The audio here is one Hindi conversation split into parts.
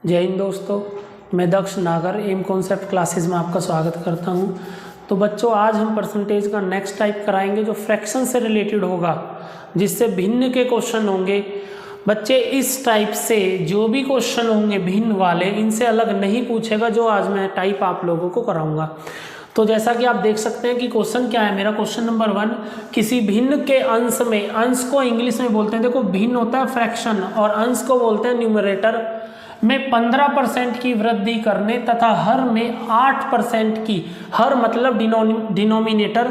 जय हिंद दोस्तों, मैं दक्ष नागर एम कॉन्सेप्ट क्लासेस में आपका स्वागत करता हूं। तो बच्चों, आज हम परसेंटेज का नेक्स्ट टाइप कराएंगे जो फ्रैक्शन से रिलेटेड होगा, जिससे भिन्न के क्वेश्चन होंगे। बच्चे, इस टाइप से जो भी क्वेश्चन होंगे भिन्न वाले, इनसे अलग नहीं पूछेगा जो आज मैं टाइप आप लोगों को कराऊंगा। तो जैसा कि आप देख सकते हैं कि क्वेश्चन क्या है मेरा, क्वेश्चन नंबर 1, किसी भिन्न के अंश में, अंश को इंग्लिश में बोलते हैं, देखो भिन्न होता है फ्रैक्शन और अंश को बोलते हैं न्यूमरेटर, में 15% की वृद्धि करने तथा हर में 8% की, हर मतलब डिनोमिनेटर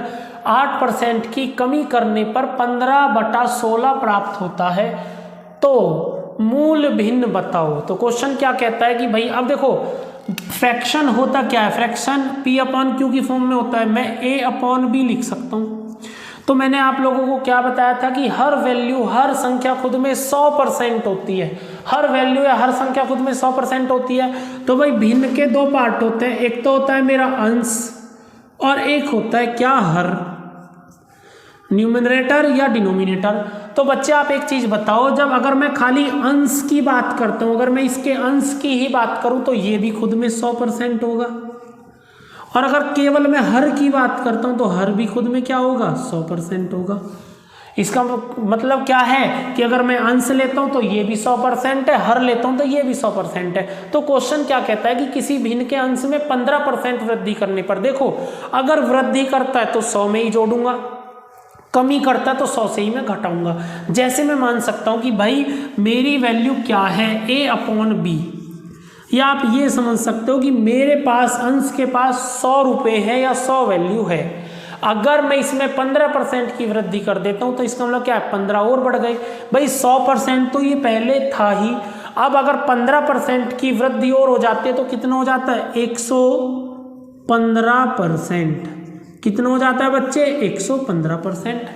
8% की कमी करने पर 15/16 प्राप्त होता है। तो मूल भिन्न बताओ। तो क्वेश्चन क्या कहता है कि भाई अब देखो, फ्रैक्शन होता क्या है, फ्रैक्शन P/Q की फॉर्म में होता है। मैं A/B लिख सकता हूँ। तो मैंने आप लोगों को क्या बताया था कि हर वैल्यू, हर संख्या खुद में 100% होती है। हर वैल्यू या हर संख्या खुद में 100% होती है। तो भाई भिन्न के दो पार्ट होते हैं, एक तो होता है मेरा अंश और एक होता है क्या, हर, न्यूमरेटर या डिनोमिनेटर। तो बच्चे आप एक चीज बताओ, जब अगर मैं खाली अंश की बात करता हूं, अगर मैं इसके अंश की ही बात करूं तो ये भी खुद में 100% होगा, और अगर केवल मैं हर की बात करता हूं तो हर भी खुद में क्या होगा, 100% होगा। इसका मतलब क्या है कि अगर मैं अंश लेता हूं तो ये भी 100% है, हर लेता हूं तो ये भी 100% है। तो क्वेश्चन क्या कहता है कि किसी भिन्न के अंश में 15% वृद्धि करने पर, देखो अगर वृद्धि करता है तो 100 में ही जोड़ूंगा, कमी करता है तो 100 से ही मैं घटाऊंगा। जैसे मैं मान सकता हूं कि भाई मेरी वैल्यू क्या है, A/B, या आप ये समझ सकते हो कि मेरे पास अंश के पास 100 रुपये है या 100 वैल्यू है। अगर मैं इसमें 15% की वृद्धि कर देता हूं तो इसका मतलब क्या है, 15 और बढ़ गए। भाई 100% तो ये पहले था ही, अब अगर 15% की वृद्धि और हो जाती है तो कितना हो जाता है, 115%। कितना हो जाता है बच्चे, 115%।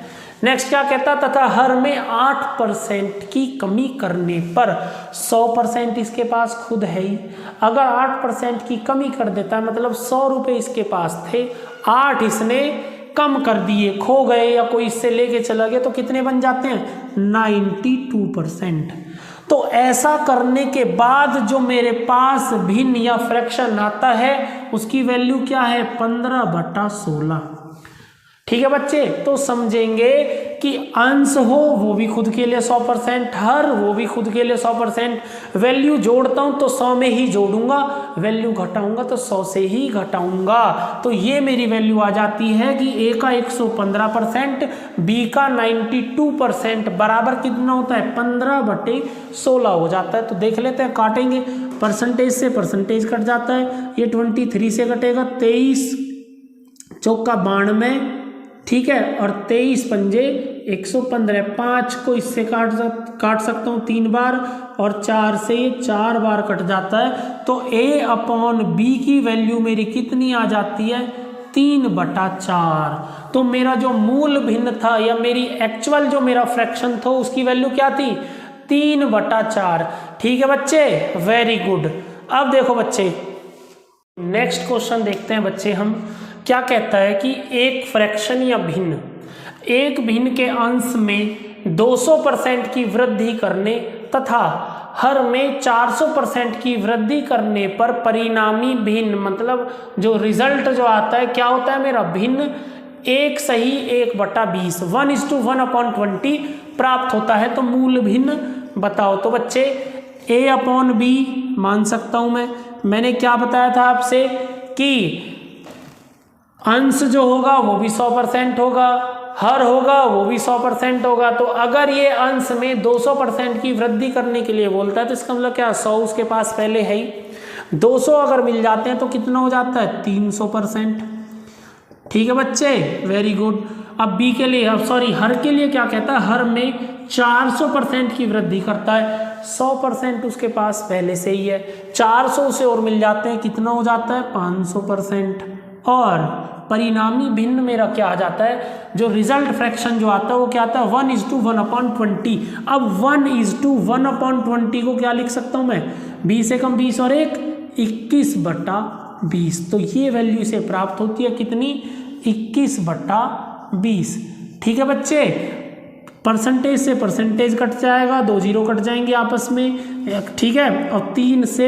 नेक्स्ट क्या कहता, तथा हर में 8% की कमी करने पर 100% इसके पास खुद है ही। अगर 8% की कमी कर देता है, मतलब 100 रुपये इसके पास थे, 8 इसने कम कर दिए, खो गए या कोई इससे लेके चला गया, तो कितने बन जाते हैं, 92%। तो ऐसा करने के बाद जो मेरे पास भिन्न या फ्रैक्शन आता है उसकी वैल्यू क्या है, 15/16। ठीक है बच्चे, तो समझेंगे कि अंश हो वो भी खुद के लिए 100%, हर वो भी खुद के लिए 100%। वैल्यू जोड़ता हूं तो 100 में ही जोड़ूंगा, वैल्यू घटाऊंगा तो 100 से ही घटाऊंगा। तो ये मेरी वैल्यू आ जाती है कि A का 115%, B का 92% बराबर कितना होता है, 15/16 हो जाता है। तो देख लेते हैं, काटेंगे, परसेंटेज से परसेंटेज कट जाता है, ये 23 से कटेगा, 23 चौका 92, ठीक है, और 23 पंजे 115, 5 को इससे काट सकता हूँ 3 बार, और 4 से 4 बार कट जाता है। तो A/B की वैल्यू मेरी कितनी आ जाती है, 3/4। तो मेरा जो मूल भिन्न था या मेरी एक्चुअल जो मेरा फ्रैक्शन था उसकी वैल्यू क्या थी, 3/4। ठीक है बच्चे, वेरी गुड। अब देखो बच्चे, नेक्स्ट क्वेश्चन देखते हैं बच्चे हम। क्या कहता है कि एक फ्रैक्शन या भिन्न, एक भिन्न के अंश में 200% की वृद्धि करने तथा हर में 400% की वृद्धि करने पर परिणामी भिन्न, मतलब जो रिजल्ट जो आता है क्या होता है मेरा, भिन्न 1 सही 1/20, 1:1/20 प्राप्त होता है। तो मूल भिन्न बताओ। तो बच्चे A/B मान सकता हूं मैंने क्या बताया था आपसे कि अंश जो होगा वो भी 100% होगा, हर होगा वो भी 100% होगा। तो अगर ये अंश में 200% की वृद्धि करने के लिए बोलता है तो इसका मतलब क्या, 100 उसके पास पहले है ही, 200 अगर मिल जाते हैं तो कितना हो जाता है, 300%। ठीक है बच्चे, वेरी गुड। अब B के लिए, अब सॉरी हर के लिए क्या कहता है, हर में 400% की वृद्धि करता है, 100% उसके पास पहले से ही है, 400 से और मिल जाते हैं, कितना हो जाता है, 500%। और परिणामी भिन्न मेरा क्या आ जाता है, जो रिजल्ट फ्रैक्शन जो आता है वो क्या आता है, 1:1/20। अब 1:1/20 को क्या लिख सकता हूं मैं, 20 से कम 20 और 1, 21/20। तो ये वैल्यू से प्राप्त होती है कितनी, 21/20। ठीक है बच्चे, परसेंटेज से परसेंटेज कट जाएगा, 2 जीरो कट जाएंगे आपस में, ठीक है, और 3 से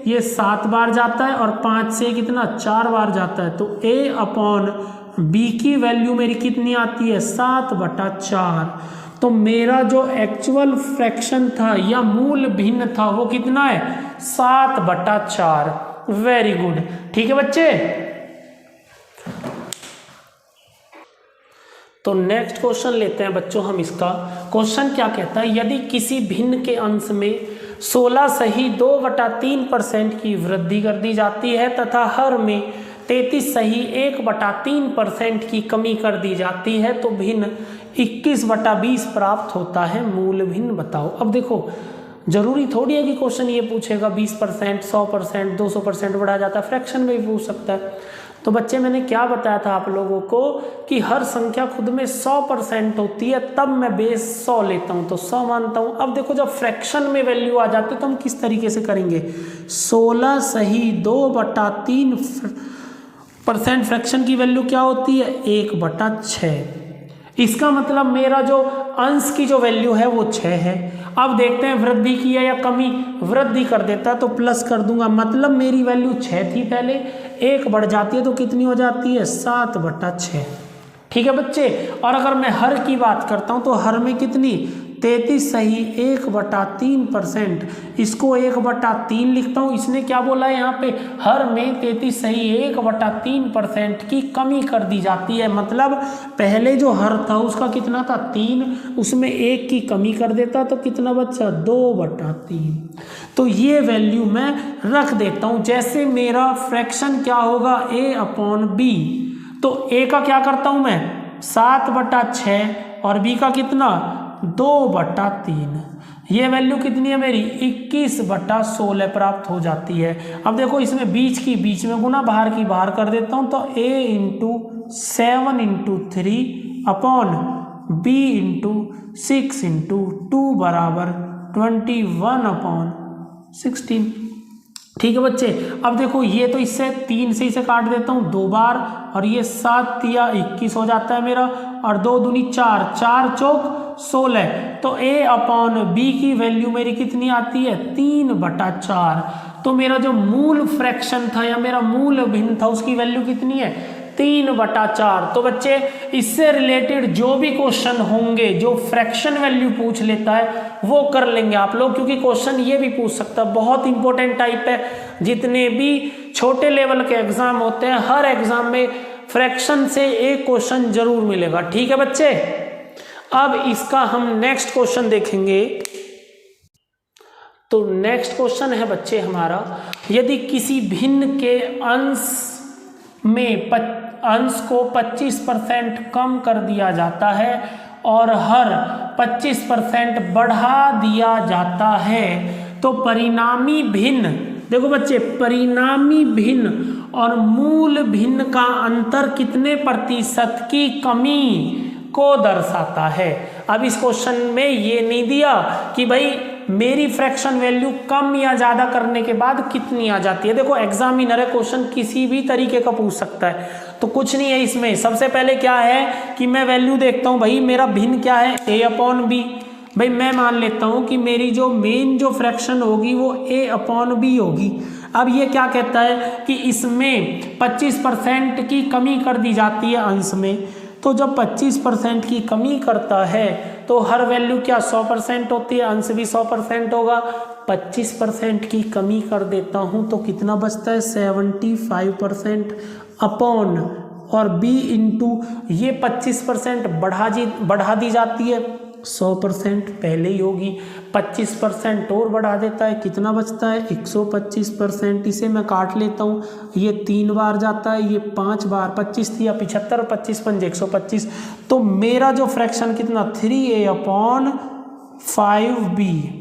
ये 7 बार जाता है और 5 से कितना 4 बार जाता है, तो a अपॉन b की वैल्यू मेरी कितनी आती है 7/4। तो मेरा जो एक्चुअल फ्रैक्शन था या मूल भिन्न था वो कितना है 7/4। वेरी गुड, ठीक है बच्चे। तो नेक्स्ट क्वेश्चन लेते हैं बच्चों हम इसका। क्वेश्चन क्या कहता है, यदि किसी भिन्न के अंश में 16 सही 2/3% की वृद्धि कर दी जाती है तथा हर में 33 सही 1/3% की कमी कर दी जाती है तो भिन्न 21/20 प्राप्त होता है, मूल भिन्न बताओ। अब देखो जरूरी थोड़ी है कि क्वेश्चन ये पूछेगा 20%, 100%, 200% बढ़ा जाता है, फ्रैक्शन में भी पूछ सकता है। तो बच्चे मैंने क्या बताया था आप लोगों को कि हर संख्या खुद में 100% होती है, तब मैं बेस 100 लेता हूं तो 100 मानता हूं। अब देखो जब फ्रैक्शन में वैल्यू आ जाती है तो हम किस तरीके से करेंगे, 16 सही 2/3% फ्रैक्शन की वैल्यू क्या होती है 1/6। इसका मतलब मेरा जो अंश की जो वैल्यू है वो 6 है। अब देखते हैं वृद्धि की है या कमी, वृद्धि कर देता है तो प्लस कर दूंगा, मतलब मेरी वैल्यू 6 थी पहले, 1 बढ़ जाती है तो कितनी हो जाती है 7/6। ठीक है बच्चे। और अगर मैं हर की बात करता हूं तो हर में कितनी 33 सही 1/3%, इसको 1/3 लिखता हूँ। इसने क्या बोला है यहाँ पे, हर में 33 सही 1/3% की कमी कर दी जाती है, मतलब पहले जो हर था उसका कितना था 3, उसमें 1 की कमी कर देता तो कितना बच्चा 2/3। तो ये वैल्यू मैं रख देता हूँ। जैसे मेरा फ्रैक्शन क्या होगा a/b, तो a का क्या करता हूँ मैं 7/6 और b का कितना 2/3। ये वैल्यू कितनी है मेरी 21/16 प्राप्त हो जाती है। अब देखो इसमें बीच की बीच में गुना, बाहर की बाहर कर देता हूं तो a × 7 × 3 अपॉन b × 6 × 2 बराबर 21/16। ठीक है बच्चे। अब देखो ये तो इससे 3 से इसे काट देता हूँ 2 बार, और ये 7 या 21 हो जाता है मेरा, और 2 दूनी 4, 4 चौक 16। तो a/b की वैल्यू मेरी कितनी आती है 3/4। तो मेरा जो मूल फ्रैक्शन था या मेरा मूल भिन्न था उसकी वैल्यू कितनी है 3/4। तो बच्चे इससे रिलेटेड जो भी क्वेश्चन होंगे जो फ्रैक्शन वैल्यू पूछ लेता है वो कर लेंगे आप लोग, क्योंकि क्वेश्चन ये भी पूछ सकता है, बहुत इंपॉर्टेंट टाइप है। जितने भी छोटे लेवल के एग्जाम होते हैं हर एग्जाम में फ्रैक्शन से एक क्वेश्चन जरूर मिलेगा। ठीक है बच्चे। अब इसका हम नेक्स्ट क्वेश्चन देखेंगे। तो नेक्स्ट क्वेश्चन है बच्चे हमारा, यदि किसी भिन्न के अंश में अंश को 25% कम कर दिया जाता है और हर 25% बढ़ा दिया जाता है तो परिणामी भिन्न, देखो बच्चे परिणामी भिन्न और मूल भिन्न का अंतर कितने प्रतिशत की कमी को दर्शाता है। अब इस क्वेश्चन में ये नहीं दिया कि भाई मेरी फ्रैक्शन वैल्यू कम या ज्यादा करने के बाद कितनी आ जाती है। देखो एग्जामिनर है, क्वेश्चन किसी भी तरीके का पूछ सकता है, तो कुछ नहीं है इसमें। सबसे पहले क्या है कि मैं वैल्यू देखता हूं, भाई मेरा भिन्न क्या है a/b। भाई मैं मान लेता हूं कि मेरी जो मेन जो फ्रैक्शन होगी वो a/b होगी। अब ये क्या कहता है कि इसमें 25% की कमी कर दी जाती है अंश में, तो जब 25% की कमी करता है तो हर वैल्यू क्या 100% होती है, अंश भी 100% होगा। 25% की कमी कर देता हूं तो कितना बचता है 75% अपॉन, और b इंटू ये 25% बढ़ा दी जाती है 100% पहले ही होगी, 25% और बढ़ा देता है, कितना बचता है 125%। इसे मैं काट लेता हूँ, ये 3 बार जाता है, ये 5 बार, 25 थी या 75, 25 पंजे 125। तो मेरा जो फ्रैक्शन कितना 3a/5b,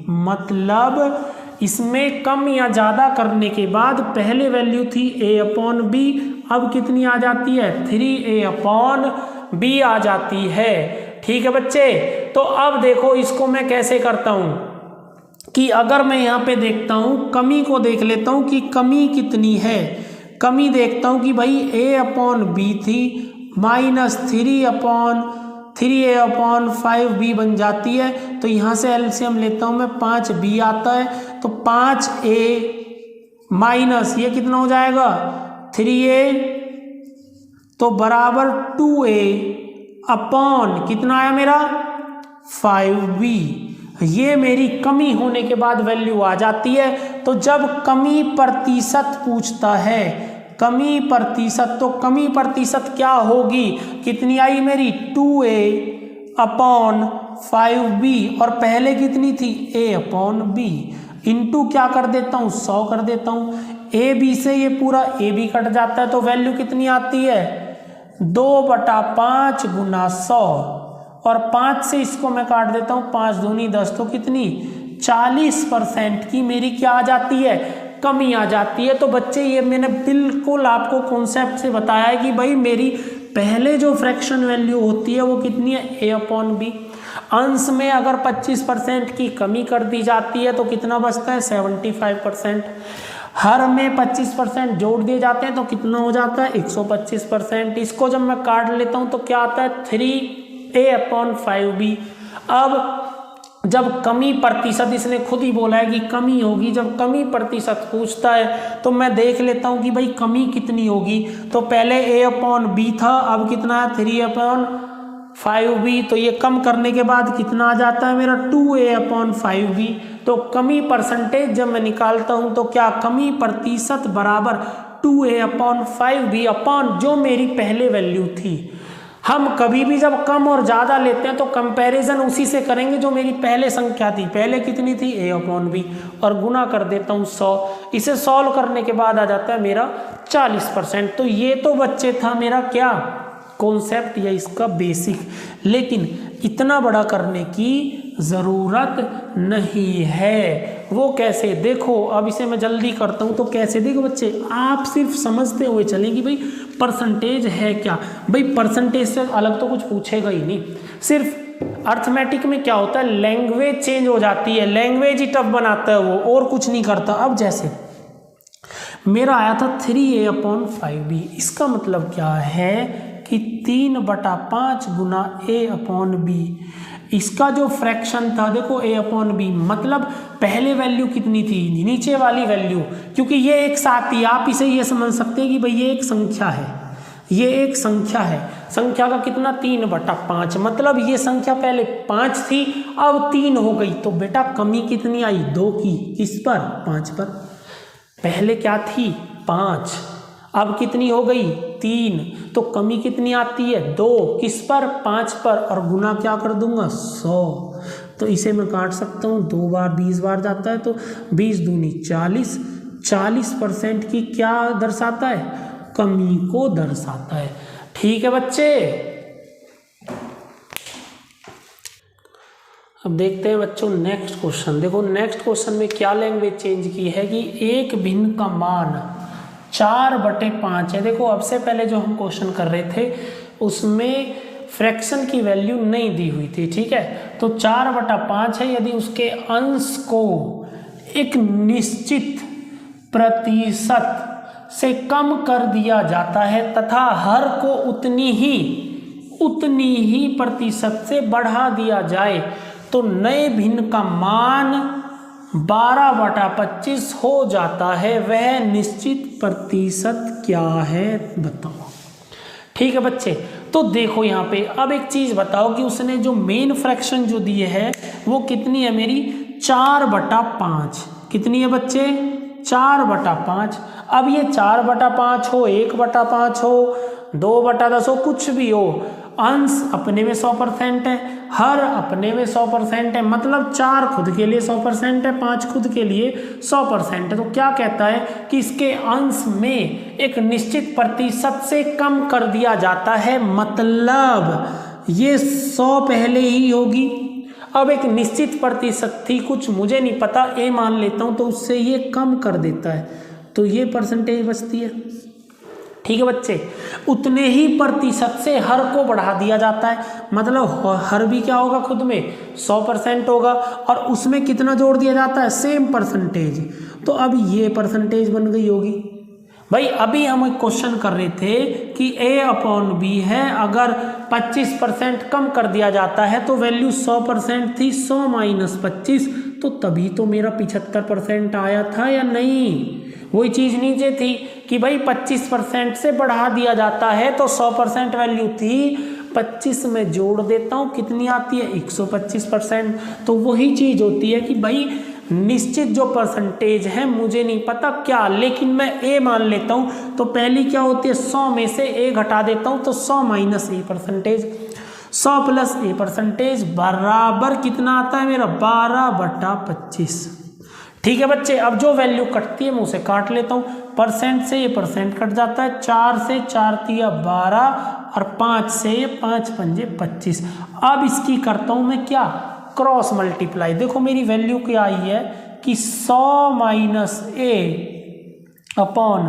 मतलब इसमें कम या ज़्यादा करने के बाद पहले वैल्यू थी a/b, अब कितनी आ जाती है 3a/b आ जाती है। ठीक है बच्चे। तो अब देखो इसको मैं कैसे करता हूं कि अगर मैं यहाँ पे देखता हूं, कमी को देख लेता हूं कि कमी कितनी है। कमी देखता हूं कि भाई a/b थी माइनस 3a/5b बन जाती है, तो यहाँ से एलसीएम लेता हूँ मैं, 5b आता है, तो 5a माइनस ये कितना हो जाएगा 3a, तो बराबर 2a अपॉन कितना आया मेरा 5b। ये मेरी कमी होने के बाद वैल्यू आ जाती है। तो जब कमी प्रतिशत पूछता है, कमी प्रतिशत, तो कमी प्रतिशत क्या होगी, कितनी आई मेरी 2a अपॉन 5b, और पहले कितनी थी a अपॉन b, इंटू क्या कर देता हूँ 100 कर देता हूँ, ए बी से ये पूरा ए बी कट जाता है, तो वैल्यू कितनी आती है 2/5 गुना 100, और 5 से इसको मैं काट देता हूँ, 5 दूनी 10, तो कितनी 40% की मेरी क्या आ जाती है, कमी आ जाती है। तो बच्चे ये मैंने बिल्कुल आपको कॉन्सेप्ट से बताया है कि भाई मेरी पहले जो फ्रैक्शन वैल्यू होती है वो कितनी है a अपॉन बी, अंश में अगर 25% की कमी कर दी जाती है तो कितना बचता है 75%, हर में 25% जोड़ दिए जाते हैं तो कितना हो जाता है 125%। इसको जब मैं काट लेता हूं तो क्या आता है 3a अपॉन 5b। अब जब कमी प्रतिशत, इसने खुद ही बोला है कि कमी होगी, जब कमी प्रतिशत पूछता है तो मैं देख लेता हूं कि भाई कमी कितनी होगी। तो पहले a अपॉन बी था, अब कितना है 3 अपॉन 5b, तो ये कम करने के बाद कितना आ जाता है मेरा 2a अपॉन 5b। तो कमी परसेंटेज जब मैं निकालता हूं तो क्या कमी प्रतिशत बराबर 2a अपॉन 5b अपॉन जो मेरी पहले वैल्यू थी। हम कभी भी जब कम और ज़्यादा लेते हैं तो कंपैरिजन उसी से करेंगे जो मेरी पहले संख्या थी, पहले कितनी थी a अपॉन बी, और गुना कर देता हूँ 100। इसे सॉल्व करने के बाद आ जाता है मेरा 40%। तो ये तो बच्चे था मेरा क्या कॉन्सेप्ट या इसका बेसिक, लेकिन इतना बड़ा करने की ज़रूरत नहीं है। वो कैसे, देखो अब इसे मैं जल्दी करता हूँ। तो कैसे, देखो बच्चे आप सिर्फ समझते हुए चलें कि भाई परसेंटेज है क्या। भाई परसेंटेज से अलग तो कुछ पूछेगा ही नहीं, सिर्फ अर्थमेटिक में क्या होता है लैंग्वेज चेंज हो जाती है, लैंग्वेज ही टफ बनाता है वो, और कुछ नहीं करता। अब जैसे मेरा आया था 3a अपॉन 5b, इसका मतलब क्या है कि 3/5 गुना a अपॉन बी। इसका जो फ्रैक्शन था देखो a अपॉन बी, मतलब पहले वैल्यू कितनी थी, नीचे वाली वैल्यू, क्योंकि ये एक साथ ही आप इसे ये समझ सकते हैं कि भाई ये एक संख्या है, ये एक संख्या है, संख्या का कितना 3/5, मतलब ये संख्या पहले 5 थी अब 3 हो गई। तो बेटा कमी कितनी आई 2 की, किस पर 5 पर, पहले क्या थी 5 अब कितनी हो गई 3, तो कमी कितनी आती है 2, किस पर 5 पर, और गुना क्या कर दूंगा 100। तो इसे मैं काट सकता हूँ 2 बार, 20 बार जाता है, तो 20 दूनी 40, 40% की क्या दर्शाता है, कमी को दर्शाता है। ठीक है बच्चे, अब देखते हैं बच्चों नेक्स्ट क्वेश्चन। देखो नेक्स्ट क्वेश्चन में क्या लैंग्वेज चेंज की है कि एक भिन्न का मान 4/5 है। देखो अब से पहले जो हम क्वेश्चन कर रहे थे उसमें फ्रैक्शन की वैल्यू नहीं दी हुई थी, ठीक है। तो 4/5 है, यदि उसके अंश को एक निश्चित प्रतिशत से कम कर दिया जाता है तथा हर को उतनी ही प्रतिशत से बढ़ा दिया जाए तो नए भिन्न का मान 12/25 हो जाता है। वह निश्चित प्रतिशत क्या है बताओ। ठीक है बच्चे, तो देखो यहाँ पे अब एक चीज बताओ कि उसने जो मेन फ्रैक्शन जो दिए है वो कितनी है मेरी 4/5। कितनी है बच्चे 4/5। अब ये 4/5 हो, 1/5 हो, 2/10 हो, कुछ भी हो, अंश अपने में 100% है, हर अपने में 100% है, मतलब 4 खुद के लिए 100% है, 5 खुद के लिए 100% है। तो क्या कहता है कि इसके अंश में एक निश्चित प्रतिशत से कम कर दिया जाता है, मतलब ये 100 पहले ही होगी। अब एक निश्चित प्रतिशत थी, कुछ मुझे नहीं पता, ए मान लेता हूं, तो उससे ये कम कर देता है, तो ये परसेंटेज बचती है। ठीक है बच्चे, उतने ही प्रतिशत से हर को बढ़ा दिया जाता है, मतलब हर भी क्या होगा खुद में 100% होगा, और उसमें कितना जोड़ दिया जाता है सेम परसेंटेज। तो अब ये परसेंटेज बन गई होगी। भाई अभी हम एक क्वेश्चन कर रहे थे कि a/b है, अगर 25% कम कर दिया जाता है तो वैल्यू 100% थी, 100 माइनस 25, तो तभी तो मेरा 75% आया था या नहीं। वही चीज़ नीचे थी कि भाई 25% से बढ़ा दिया जाता है तो 100% वैल्यू थी, 25 में जोड़ देता हूँ कितनी आती है 125%। तो वही चीज़ होती है कि भाई निश्चित जो परसेंटेज है मुझे नहीं पता क्या, लेकिन मैं ए मान लेता हूँ। तो पहली क्या होती है 100 में से ए घटा देता हूँ तो 100 minus a percentage, 100 plus a percentage बराबर कितना आता है मेरा 12/25। ठीक है बच्चे, अब जो वैल्यू कटती है मैं उसे काट लेता हूँ। परसेंट से ये परसेंट कट जाता है, 4 से 4 तिया 12 और 5 से ये 5 पंजे 25। अब इसकी करता हूँ मैं क्या क्रॉस मल्टीप्लाई। देखो मेरी वैल्यू क्या आई है कि 100 माइनस ए अपॉन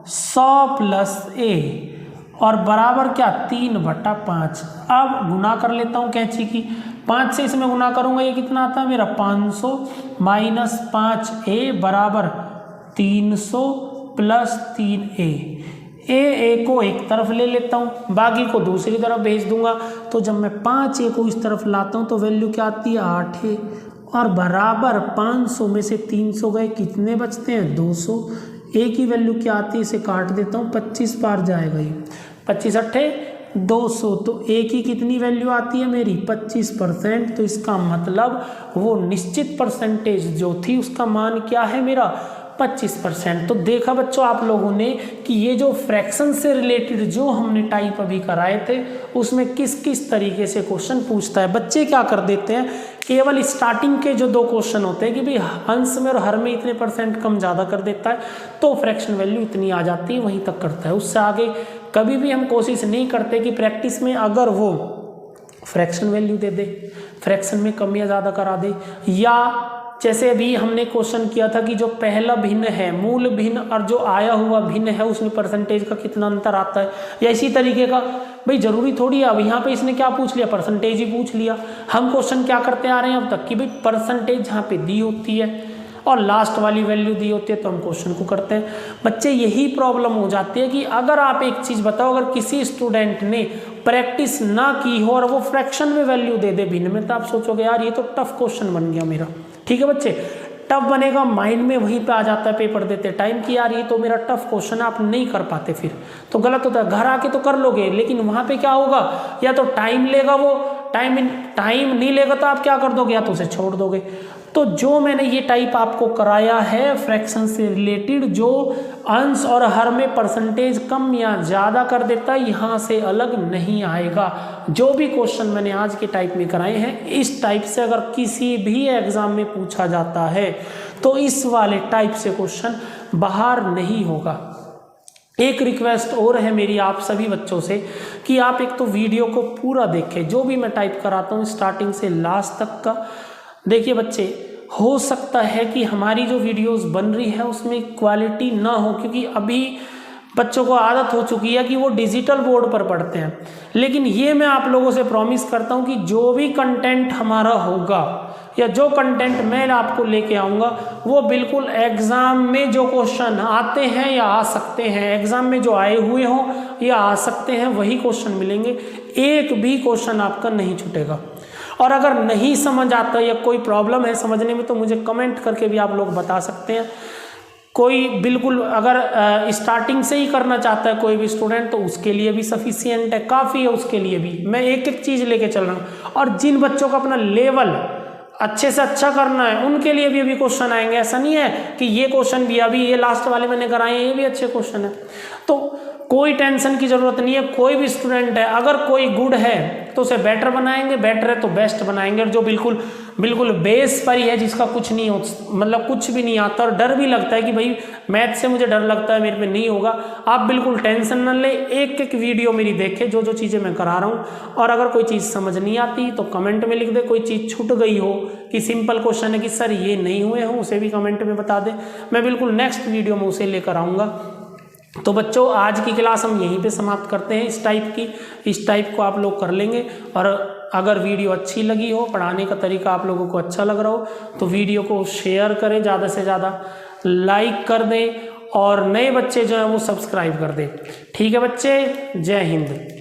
100 प्लस ए और बराबर क्या 3/5। अब गुना कर लेता हूँ कैंची की, 5 से इसमें गुना करूंगा ये कितना आता है मेरा 500 माइनस 5a बराबर 300 प्लस 3a। ए को एक तरफ ले लेता हूँ, बाकी को दूसरी तरफ भेज दूंगा। तो जब मैं 5a को इस तरफ लाता हूँ तो वैल्यू क्या आती है 8a और बराबर 500 में से 300 गए कितने बचते हैं 200। ए की वैल्यू क्या आती है इसे काट देता हूँ, 25 बार जाएगा ये, 25 अट्ठे 200। तो ए की कितनी वैल्यू आती है मेरी 25%। तो इसका मतलब वो निश्चित परसेंटेज जो थी उसका मान क्या है मेरा 25%। तो देखा बच्चों आप लोगों ने कि ये जो फ्रैक्शन से रिलेटेड जो हमने टाइप अभी कराए थे उसमें किस किस तरीके से क्वेश्चन पूछता है। बच्चे क्या कर देते हैं, केवल स्टार्टिंग के जो 2 क्वेश्चन होते हैं कि भाई अंश में और हर में इतने % कम ज़्यादा कर देता है तो फ्रैक्शन वैल्यू इतनी आ जाती है, वहीं तक करता है। उससे आगे कभी भी हम कोशिश नहीं करते कि प्रैक्टिस में अगर वो फ्रैक्शन वैल्यू दे दे, फ्रैक्शन में कम या ज़्यादा करा दे, या जैसे अभी हमने क्वेश्चन किया था कि जो पहला भिन्न है मूल भिन्न और जो आया हुआ भिन्न है उसमें परसेंटेज का कितना अंतर आता है, या इसी तरीके का। भाई जरूरी थोड़ी है, अब यहाँ पे इसने क्या पूछ लिया परसेंटेज ही पूछ लिया। हम क्वेश्चन क्या करते आ रहे हैं अब तक कि भाई परसेंटेज जहाँ पे दी होती है और लास्ट वाली वैल्यू दी होती है तो हम क्वेश्चन को करते हैं। बच्चे यही प्रॉब्लम हो जाती है कि अगर आप एक चीज़ बताओ, अगर किसी स्टूडेंट ने प्रैक्टिस ना की हो और वो फ्रैक्शन में वैल्यू दे दे भिन्न में, तो आप सोचोगे यार ये तो टफ क्वेश्चन बन गया मेरा। ठीक है बच्चे, टफ बनेगा, माइंड में वहीं पे आ जाता है पेपर देते टाइम कि यार ये तो मेरा टफ क्वेश्चन है, आप नहीं कर पाते, फिर तो गलत होता है। घर आके तो कर लोगे लेकिन वहाँ पे क्या होगा, या तो टाइम लेगा वो, टाइम नहीं लेगा तो आप क्या कर दोगे, या तो उसे छोड़ दोगे। तो जो मैंने ये टाइप आपको कराया है फ्रैक्शन से रिलेटेड, जो अंश और हर में परसेंटेज कम या ज़्यादा कर देता है, यहाँ से अलग नहीं आएगा। जो भी क्वेश्चन मैंने आज के टाइप में कराए हैं इस टाइप से अगर किसी भी एग्जाम में पूछा जाता है तो इस वाले टाइप से क्वेश्चन बाहर नहीं होगा। एक रिक्वेस्ट और है मेरी आप सभी बच्चों से कि आप एक तो वीडियो को पूरा देखें, जो भी मैं टाइप कराता हूँ स्टार्टिंग से लास्ट तक का। देखिए बच्चे, हो सकता है कि हमारी जो वीडियोस बन रही है उसमें क्वालिटी ना हो, क्योंकि अभी बच्चों को आदत हो चुकी है कि वो डिजिटल बोर्ड पर पढ़ते हैं। लेकिन ये मैं आप लोगों से प्रॉमिस करता हूँ कि जो भी कंटेंट हमारा होगा या जो कंटेंट मैं आपको लेके आऊँगा वो बिल्कुल एग्ज़ाम में जो क्वेश्चन आते हैं या आ सकते हैं, एग्ज़ाम में जो आए हुए हों या आ सकते हैं वही क्वेश्चन मिलेंगे। एक भी क्वेश्चन आपका नहीं छूटेगा। और अगर नहीं समझ आता या कोई प्रॉब्लम है समझने में तो मुझे कमेंट करके भी आप लोग बता सकते हैं। कोई बिल्कुल अगर स्टार्टिंग से ही करना चाहता है कोई भी स्टूडेंट तो उसके लिए भी सफिशिएंट है, काफ़ी है उसके लिए भी। मैं एक एक चीज़ लेके चल रहा हूँ। और जिन बच्चों को अपना लेवल अच्छे से अच्छा करना है उनके लिए भी अभी क्वेश्चन आएंगे। ऐसा नहीं है कि ये क्वेश्चन भी अभी ये लास्ट वाले मैंने कराए ये भी अच्छे क्वेश्चन है, तो कोई टेंशन की ज़रूरत नहीं है। कोई भी स्टूडेंट है अगर कोई गुड है तो उसे बेटर बनाएंगे, बेटर है तो बेस्ट बनाएंगे। और जो बिल्कुल बेस पर ही है, जिसका कुछ नहीं हो मतलब कुछ भी नहीं आता और डर भी लगता है कि भाई मैथ से मुझे डर लगता है मेरे पे नहीं होगा, आप बिल्कुल टेंशन न ले। एक एक वीडियो मेरी देखे जो चीज़ें मैं करा रहा हूँ। और अगर कोई चीज़ समझ नहीं आती तो कमेंट में लिख दे, कोई चीज़ छूट गई हो कि सिंपल क्वेश्चन है कि सर ये नहीं हुए हो उसे भी कमेंट में बता दे। मैं बिल्कुल नेक्स्ट वीडियो में उसे लेकर आऊँगा। तो बच्चों आज की क्लास हम यहीं पे समाप्त करते हैं। इस टाइप को आप लोग कर लेंगे। और अगर वीडियो अच्छी लगी हो, पढ़ाने का तरीका आप लोगों को अच्छा लग रहा हो तो वीडियो को शेयर करें, ज़्यादा से ज़्यादा लाइक कर दें और नए बच्चे जो हैं वो सब्सक्राइब कर दें। ठीक है बच्चे, जय हिंद।